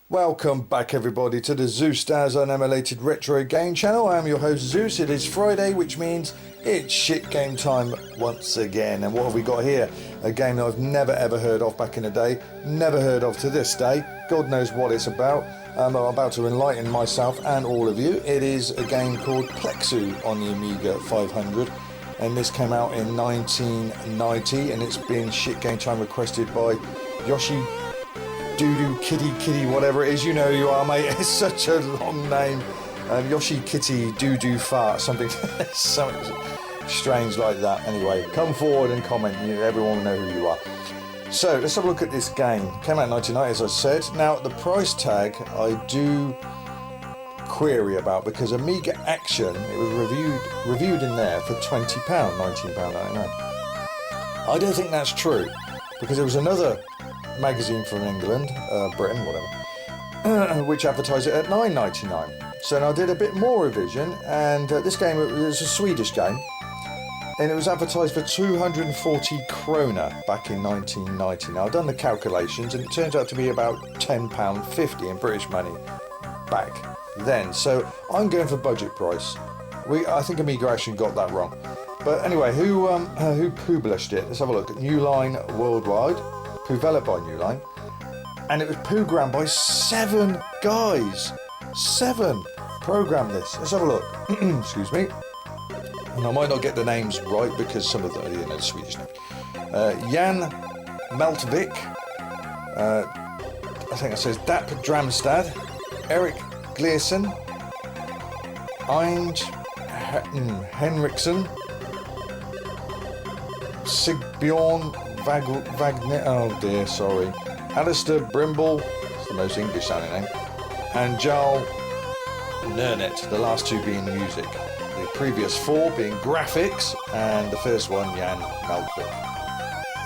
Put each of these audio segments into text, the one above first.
Welcome back everybody to the Zeusdaz Unemulated Retro Game Channel. I am your host Zeus. It is Friday, which means it's shit game time once again. And what have we got here? A game that I've never ever heard of back in the day. Never heard of to this day. God knows what it's about. I'm about to enlighten myself and all of you. It is a game called Plexu on the Amiga 500. And this came out in 1990 and it's been shit game time requested by Yoshikiddoodoofart, whatever it is, you know who you are, mate. It's such a long name. Yoshikiddoodoofart, something strange like that. Anyway, come forward and comment. Everyone will know who you are. So let's have a look at this game. Came out in 1990, as I said. Now the price tag I do query about because Amiga Action, it was reviewed in there for £20, £19.99. I don't think that's true because there was another magazine from England, Britain, whatever, which advertised it at £9.99. So now I did a bit more revision, and this game was a Swedish game, and it was advertised for 240 krona back in 1990. Now I've done the calculations, and it turns out to be about £10.50 in British money back then. So I'm going for budget price. I think Amiga Action got that wrong. But anyway, who published it? Let's have a look. New Line Worldwide. Developed by New Line, and it was programmed by 7 guys. 7 programmed this. Let's have a look. Excuse me. And I might not get the names right because some of them are Swedish names. Jan Maltvik, I think it says Dap Dramstad, Eric Gleason, Eind Henriksson, Sigbjorn Wagner, oh dear, sorry. Alistair Brimble, it's the most English sounding name, and Jarl Nernet, the last 2 being music. The previous 4 being graphics, and the first one, Jan Malvik,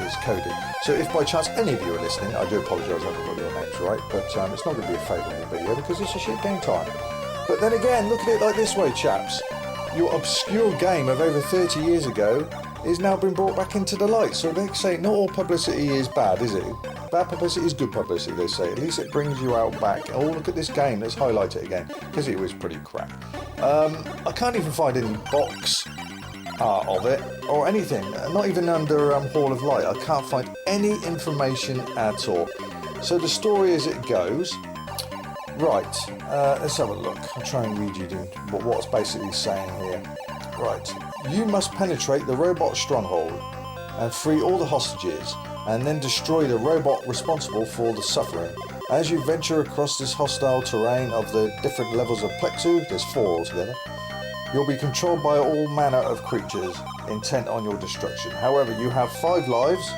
is coding. So if by chance any of you are listening, I do apologise I haven't got your names right, but it's not going to be a favourite video because it's a shit game time. But then again, look at it like this way, chaps. Your obscure game of over 30 years ago is now been brought back into the light. So they say not all publicity is bad, is it? Bad publicity is good publicity, they say. At least it brings you out back. Oh, look at this game. Let's highlight it again because it was pretty crap. I can't even find any box art of it or anything. Not even under Hall of Light. I can't find any information at all. So the story as it goes. Right, let's have a look. I'll try and read you what it's basically saying here. Right, you must penetrate the robot stronghold and free all the hostages, and then destroy the robot responsible for the suffering. As you venture across this hostile terrain of the different levels of Plexu, there's 4 altogether, you'll be controlled by all manner of creatures intent on your destruction. However, you have 5 lives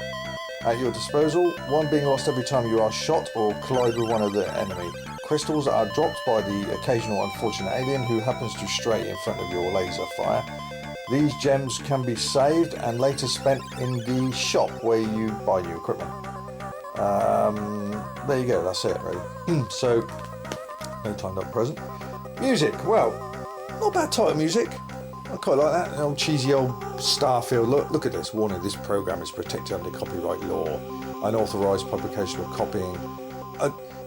at your disposal, 1 being lost every time you are shot or collide with one of the enemy. Crystals are dropped by the occasional unfortunate alien who happens to stray in front of your laser fire. These gems can be saved and later spent in the shop where you buy new equipment. There you go, that's it really. So, no timed up present. Music, well, not bad title music. I quite like that, an old cheesy old Starfield look. Look at this, warning, this program is protected under copyright law. Unauthorised publication or copying.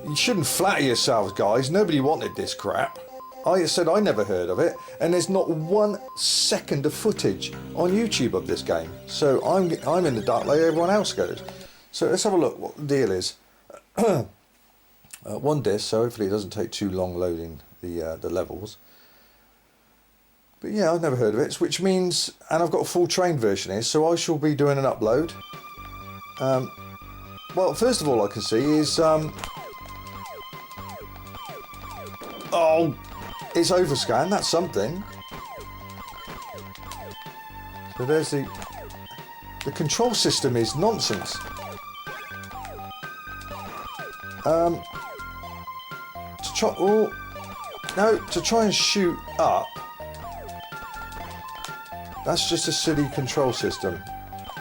You shouldn't flatter yourselves, guys. Nobody wanted this crap. I said I never heard of it, and there's not 1 second of footage on YouTube of this game. So I'm in the dark like everyone else goes. So let's have a look what the deal is. 1 disc, so hopefully it doesn't take too long loading the levels. But yeah, I've never heard of it, which means, and I've got a full trained version here, so I shall be doing an upload. Well, first of all I can see is oh, it's overscan, that's something. So there's the control system is nonsense. To try and shoot up, that's just a silly control system.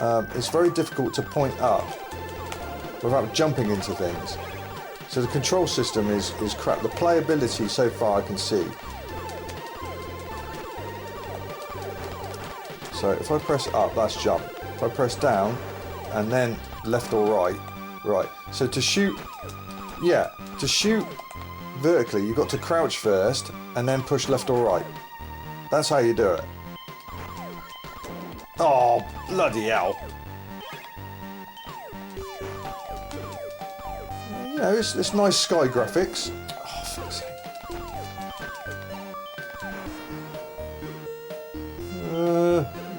it's very difficult to point up without jumping into things. So the control system is crap. The playability so far I can see. So if I press up, that's jump. If I press down and then left or right, right. So to shoot, yeah, to shoot vertically, you've got to crouch first and then push left or right. That's how you do it. Oh, bloody hell. You know, it's nice sky graphics. Oh, for fuck's sake.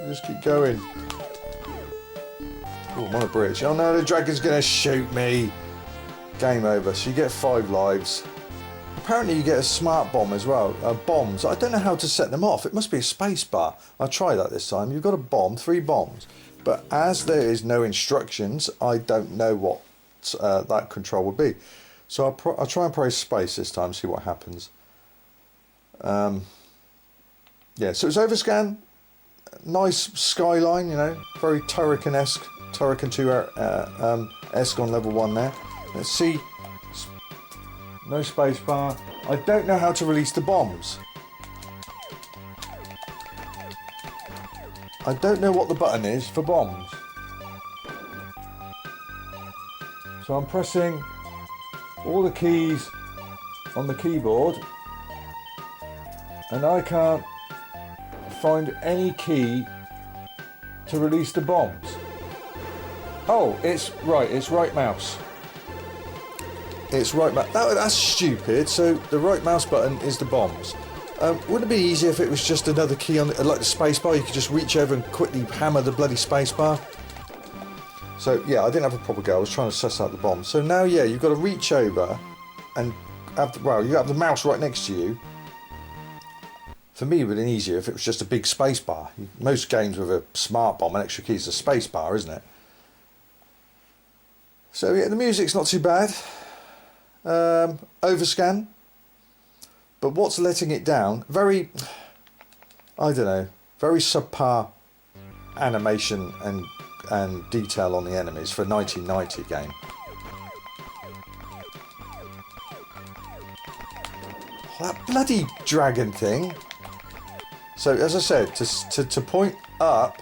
Just keep going. Oh, I'm on a bridge. Oh no, the dragon's gonna shoot me. Game over. So you get 5 lives. Apparently you get a smart bomb as well. Bombs. I don't know how to set them off. It must be a space bar. I'll try that this time. You've got a bomb, 3 bombs. But as there is no instructions, I don't know what that control will be. So I'll try and press space this time, see what happens. Yeah, so it's overscan. Nice skyline, you know, very Turrican-esque. Turrican 2-esque on level 1 there. Let's see. No space bar. I don't know how to release the bombs. I don't know what the button is for bombs. So I'm pressing all the keys on the keyboard and I can't find any key to release the bombs. Oh, it's right mouse. It's right mouse. That's stupid. So the right mouse button is the bombs. Wouldn't it be easier if it was just another key on like the space bar? You could just reach over and quickly hammer the bloody space bar. So yeah, I didn't have a proper go. I was trying to suss out the bombs. So now, yeah, you've got to reach over and you have the mouse right next to you. For me, it would have been easier if it was just a big space bar. Most games with a smart bomb, an extra key is a space bar, isn't it? So yeah, the music's not too bad. Overscan. But what's letting it down? Very, I don't know, very subpar animation and detail on the enemies for a 1990 game. Oh, that bloody dragon thing. So as I said, to point up,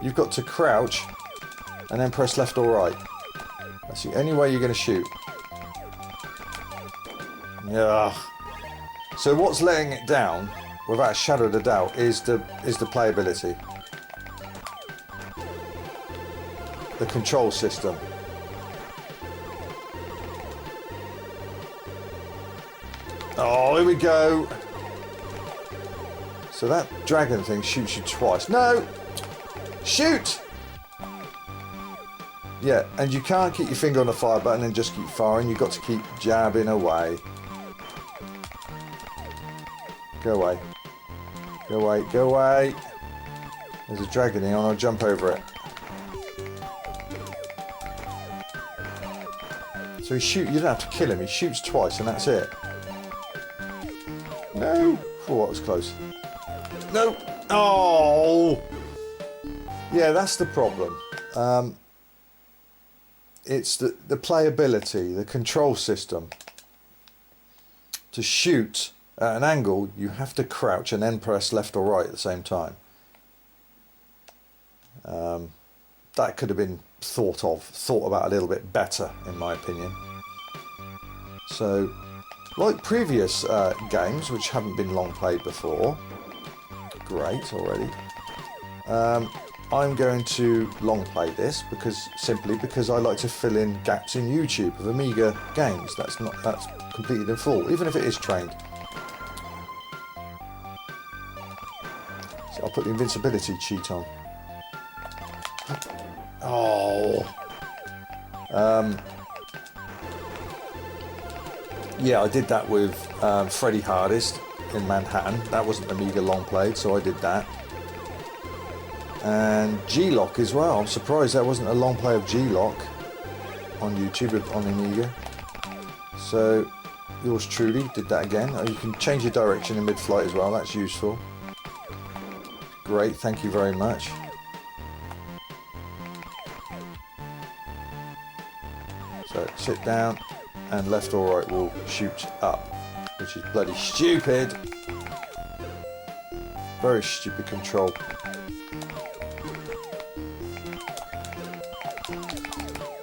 you've got to crouch and then press left or right. That's the only way you're going to shoot. Yeah. So what's letting it down, without a shadow of a doubt, is the playability. The control system. Oh, here we go. So that dragon thing shoots you twice. No! Shoot! Yeah, and you can't keep your finger on the fire button and just keep firing. You've got to keep jabbing away. Go away. Go away, go away. There's a dragon here and I'll jump over it. So you don't have to kill him, he shoots twice and that's it. No! Oh, that was close. No! Oh! Yeah, that's the problem. It's the playability, the control system. To shoot at an angle, you have to crouch and then press left or right at the same time. That could have been thought about a little bit better, in my opinion. So, like previous games, which haven't been long played before, great already. I'm going to long play this simply because I like to fill in gaps in YouTube of Amiga games. That's completed in full, even if it is trained. So I'll put the invincibility cheat on. Oh. Yeah, I did that with Freddy Hardest in Manhattan. That wasn't Amiga long played, so I did that. And G-Lock as well. I'm surprised that wasn't a long play of G-Lock on YouTube on Amiga. So yours truly did that again. You can change your direction in mid-flight as well. That's useful. Great, thank you very much. So sit down and left or right will shoot up, which is bloody stupid. Very stupid control.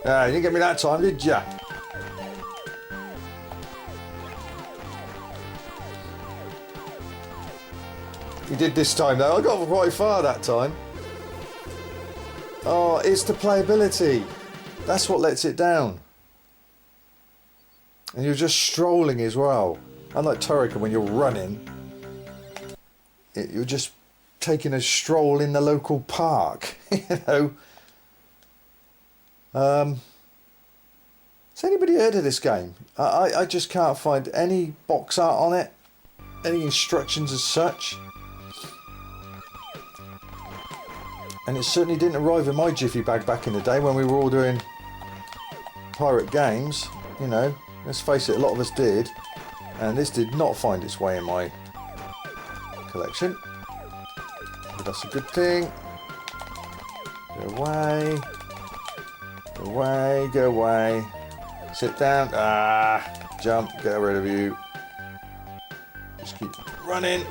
Ah, you didn't get me that time, did ya? You did this time though. I got quite far that time. Oh, it's the playability. That's what lets it down. And you're just strolling as well. Unlike Turrican, when you're running, you're just taking a stroll in the local park. You know. Has anybody heard of this game? I just can't find any box art on it, any instructions as such. And it certainly didn't arrive in my jiffy bag back in the day when we were all doing pirate games. You know, let's face it, a lot of us did. And this did not find its way in my collection. But that's a good thing. Go away. Go away, go away. Sit down. Ah, jump, get rid of you. Just keep running.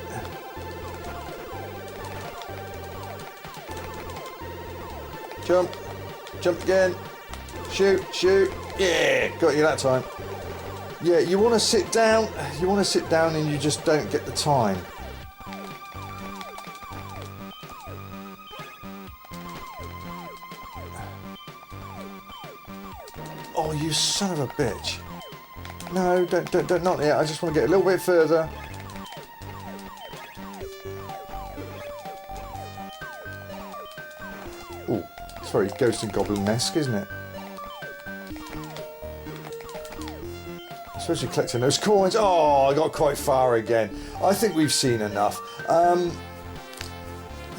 Jump, jump again. Shoot, shoot. Yeah, got you that time. Yeah, you want to sit down. You want to sit down and you just don't get the time. Oh, you son of a bitch. No, don't, not yet. I just want to get a little bit further. Oh, it's very Ghost and Goblin-esque, isn't it? Especially collecting those coins. Oh, I got quite far again. I think we've seen enough.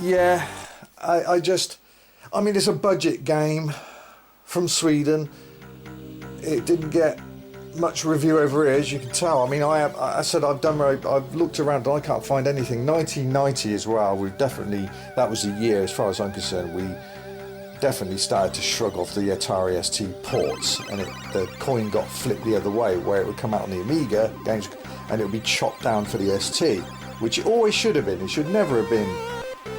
Yeah, I mean, it's a budget game from Sweden. It didn't get much review over here, as you can tell. I mean, I've looked around and I can't find anything. 1990 as well. That was the year, as far as I'm concerned, we definitely started to shrug off the Atari ST ports, and the coin got flipped the other way, where it would come out on the Amiga games and it would be chopped down for the ST, which it always should have been. It should never have been,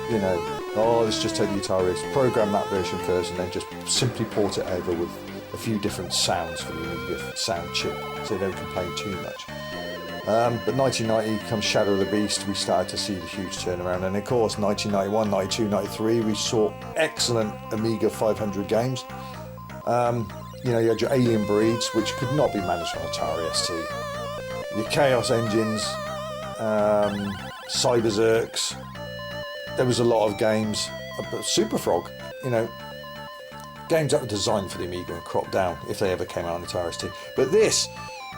you know, oh, let's just take the Atari ST, program that version first and then just simply port it over with a few different sounds for the Amiga sound chip, so they don't complain too much. But 1990 comes Shadow of the Beast, we started to see the huge turnaround, and of course 1991, 92, 93 we saw excellent Amiga 500 games. You know, you had your Alien Breeds, which could not be managed on Atari ST, your Chaos Engines, Cyber Zerks. There was a lot of games, Super Frog, you know, games that were designed for the Amiga and cropped down if they ever came out on Atari ST. But this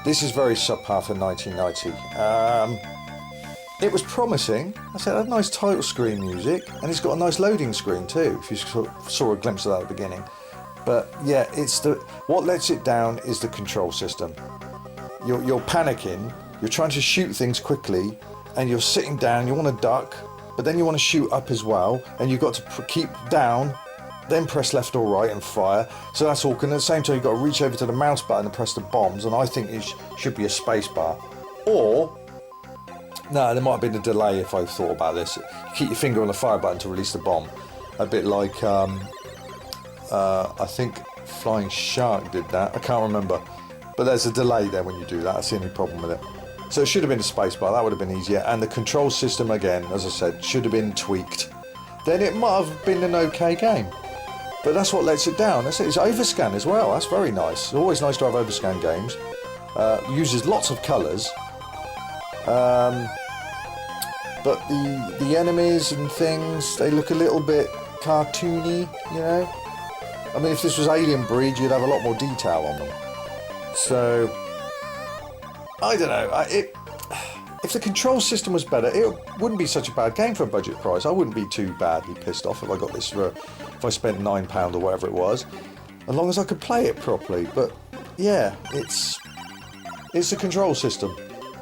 is very subpar for 1990. It was promising. I said it had nice title screen music, and it's got a nice loading screen too, if you saw a glimpse of that at the beginning. But yeah, what lets it down is the control system. You're panicking, you're trying to shoot things quickly, and you're sitting down, you want to duck, but then you want to shoot up as well, and you've got to keep down, then press left or right and fire. So that's all. And at the same time, you've got to reach over to the mouse button and press the bombs, and I think it should be a space bar. Or, no, there might have been a delay if I thought about this. You keep your finger on the fire button to release the bomb. A bit like, I think Flying Shark did that. I can't remember. But there's a delay there when you do that. That's the only problem with it. So it should have been a space bar. That would have been easier. And the control system, again, as I said, should have been tweaked. Then it might have been an okay game. But that's what lets it down. It's overscan as well. That's very nice. It's always nice to have overscan games. Uses lots of colours. But the enemies and things, they look a little bit cartoony, you know. I mean, if this was Alien Breed, you'd have a lot more detail on them. So, I don't know. If the control system was better, it wouldn't be such a bad game for a budget price. I wouldn't be too badly pissed off if I got this if I spent £9 or whatever it was, as long as I could play it properly. But yeah, it's a control system.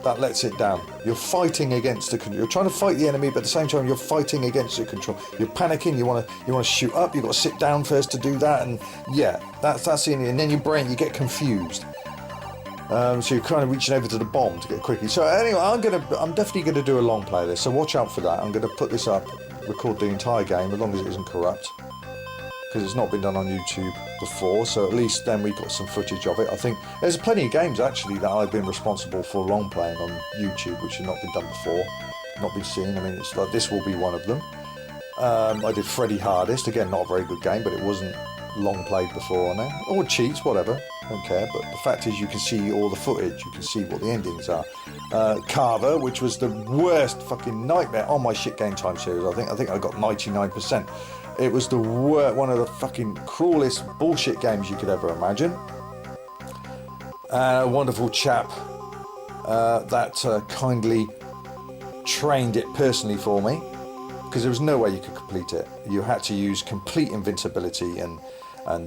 that lets it down. You're fighting against the control. You're trying to fight the enemy, but at the same time you're fighting against the control. You're panicking. You want to shoot up. You've got to sit down first to do that, and yeah, that's the end. And then your brain, you get confused. So you're kind of reaching over to the bomb to get quickly. So anyway, I'm definitely gonna do a long play of this. So watch out for that. I'm gonna put this up, record the entire game, as long as it isn't corrupt, because it's not been done on YouTube before. So at least then we got some footage of it. I think there's plenty of games actually that I've been responsible for long playing on YouTube, which have not been done before, not been seen. I mean, it's like this will be one of them. I did Freddy Hardest, again, not a very good game, but it wasn't long played before on there, or cheats, whatever, don't care. But the fact is, you can see all the footage, you can see what the endings are. Carver, which was the worst fucking nightmare on my Shit Game Time series. I think I got 99%. It was the one of the fucking cruelest bullshit games you could ever imagine. A wonderful chap that kindly trained it personally for me, because there was no way you could complete it. You had to use complete invincibility and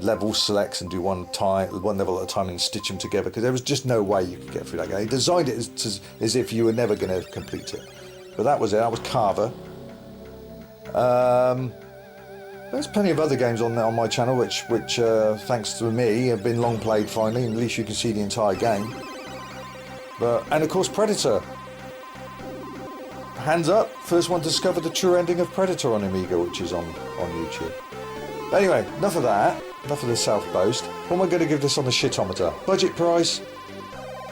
level selects and do one level at a time and stitch them together, because there was just no way you could get through that game. He designed it as if you were never going to complete it. But that was it. That was Carver. There's plenty of other games on my channel which thanks to me have been long played finally, and at least you can see the entire game. And of course Predator. Hands up, first one to discover the true ending of Predator on Amiga, which is on YouTube. Anyway, enough of that, enough of the self-boast. What am I going to give this on the shitometer? Budget price,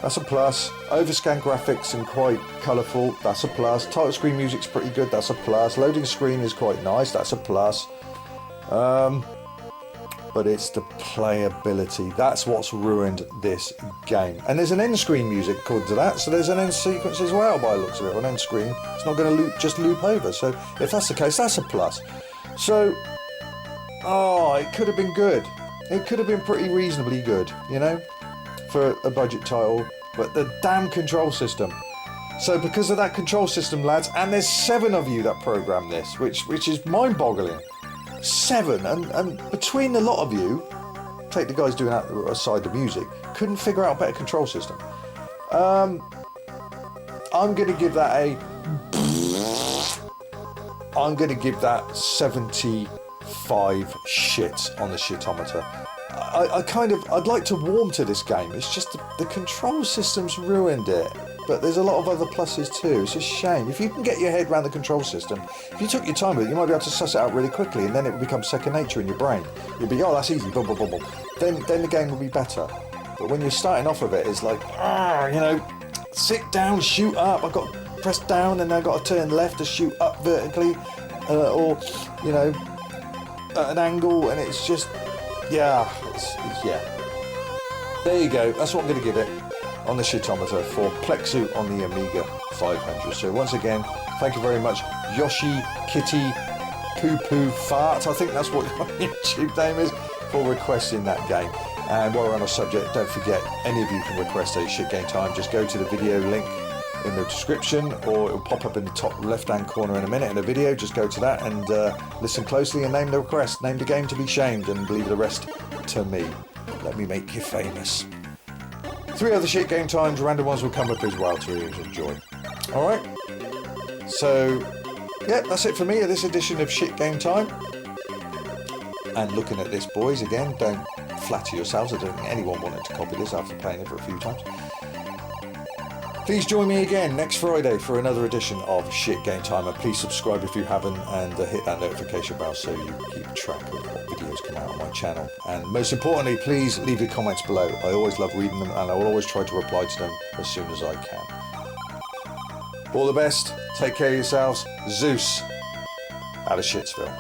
that's a plus. Overscan graphics and quite colourful, that's a plus. Title screen music's pretty good, that's a plus. Loading screen is quite nice, that's a plus. But it's the playability. That's what's ruined this game. And there's an end screen music according to that, so there's an end sequence as well by the looks of it, or an end screen. It's not going to just loop over, so if that's the case, that's a plus. So, it could have been good. It could have been pretty reasonably good, you know, for a budget title, but the damn control system. So because of that control system, lads, and there's 7 of you that program this, which is mind-boggling. 7, and between the lot of you, take the guys doing that aside the music, couldn't figure out a better control system. I'm going to give that I'm going to give that 75 shits on the shitometer. I'd like to warm to this game. It's just the control system's ruined it. But there's a lot of other pluses too. It's a shame. If you can get your head around the control system, if you took your time with it, you might be able to suss it out really quickly, and then it would become second nature in your brain. You'd be, oh, that's easy, boom, boom, boom, boom. Then the game will be better. But when you're starting off with it, it's like, you know, sit down, shoot up. I've got to press down, and I've got to turn left to shoot up vertically, or, you know, at an angle, and it's just, yeah. There you go. That's what I'm going to give it on the shitometer for Plexu on the Amiga 500. So once again, thank you very much, Yoshikiddoodoofart, I think that's what your YouTube name is, for requesting that game. And while we're on the subject, don't forget, any of you can request a Shit Game Time. Just go to the video link in the description, or it'll pop up in the top left-hand corner in a minute in the video. Just go to that and listen closely and name the request. Name the game to be shamed, and leave the rest to me. Let me make you famous. 3 other Shit Game Times, random ones will come up as well to enjoy. Alright, so yeah, that's it for me at this edition of Shit Game Time. And looking at this, boys, again, don't flatter yourselves. I don't think anyone wanted to copy this after playing it for a few times. Please join me again next Friday for another edition of Shit Game Time, and please subscribe if you haven't, and hit that notification bell so you keep track of what videos come out on my channel. And most importantly, please leave your comments below. I always love reading them, and I will always try to reply to them as soon as I can. All the best, take care of yourselves. Zeus out of Shitsville.